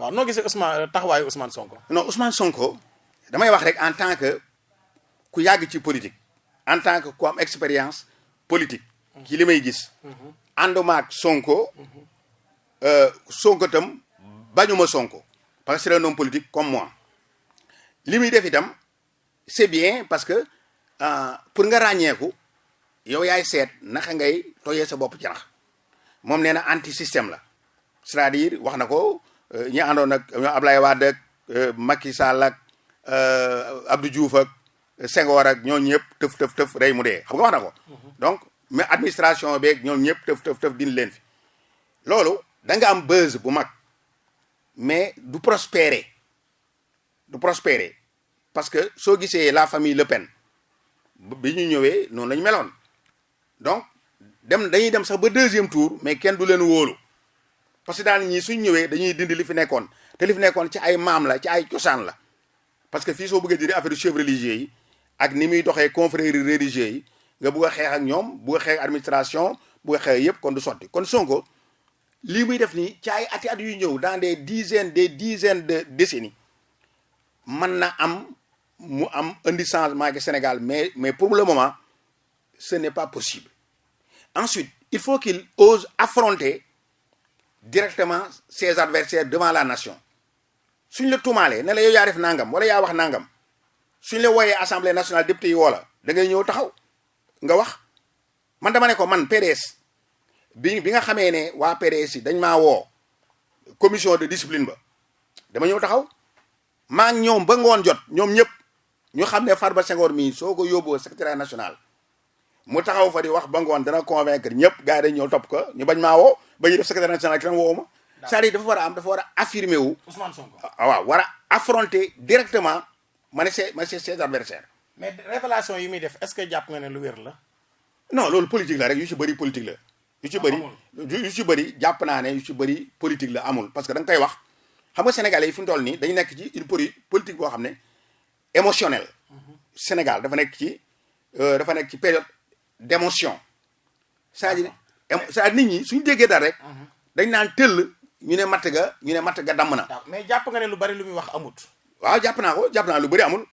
waaw noo gisee Ousmane taxawaayu Ousmane Sonko. non Ousmane Sonko damay wax rek en tant que ku yàgg ci politique en tant que ku am expérience politique. ci li may gis. ànduma ak Sonko. Sonko tam bañuma Sonko parce que c'est un homme politique comme moi li muy def itam c'est bien parce que pour nga ràññeeku yow yaay seet naka ngay tooyee sa bopp janax moom nee na anti système la c'est-à-dire wax na ko ñi àndoon ak Ablaye Wade ak Macky Sall ak Abdou Diouf ak Senghor ak ñooñu ñëpp tëf rey mu dee xam nga wax na ko. donc mais administration beeg ñoom ñëpp tëf dindi leen fi loolu da nga am buzz bu mag mais du prospérer parce que soo gisee la famille Le Pen bi ñu ñëwee noonu la ñu meloon donc dañuy dem sax ba deuxième tour mais kenn du leen wóolu parce que daan ñii suñ ñëwee dañuy dindi li fi nekkoon te li fi nekkoon ci ay maam la ci ay cosaan la parce que fii soo bëggee dindi affaire chefs religieux yi ak ni muy doxee confréries religieux yi nga bugg a xeex ak ñoom bugg a xeex administration bugg a xeex yëpp kon du sotti kon Sonko lii muy def nii ci ay ati at yu ñëw dans des dizaines de décennies mën na am mu am indi changement ci Sénégal mais pour le moment ce n'est pas possible. Ensuite il faut qu'il ose affronter directement ses adversaires devant la nation suñ la tuumaalee ne la yow yaa def nangam wala yaa wax nangam suñ la wooyee assemblée nationale député yi woola da ngay ñëw taxaw nga wax man dama ne ko man PDS bi nga xamee ne waa PDS yi dañ maa woo commission de discipline ba dama ñëw taxaw maa ngi ñoom ba ngoon jot ñoom ñëpp ñu xam ne Farba Senghor mii soo ko yóbboo secrétaire national mu taxaw fa di wax ba ngoon dana convaincre ñëpp gars yi dañ ñëw topp ko ñu bañ maa woo ba ñuy def secrétaire national kenn woowu ma c'est-à-dire dafa war a affirmer wu Ousmane Sonko waaw war a affronter directement ma ne ses adversaires. mais révélation yi muy def est-ce que jàpp nga ne lu wér la. non loolu politique la rek yu ci bëri politique la. yu ci bëri jàpp naa ne yu ci bëri politique la amul parce que da nga koy wax xam nga sénégalais yi fi mu toll nii dañu nekk ci une politique boo xam ne émotionnelle. Sénégal dafa nekk ci période d'émotion c'est-à-dire nit ñi suñu déggee dara rek dañ naan tëll ñu ne matt ga damm na. mais jàpp nga ne lu bari lu muy wax amut. waaw jàpp naa lu bëri amul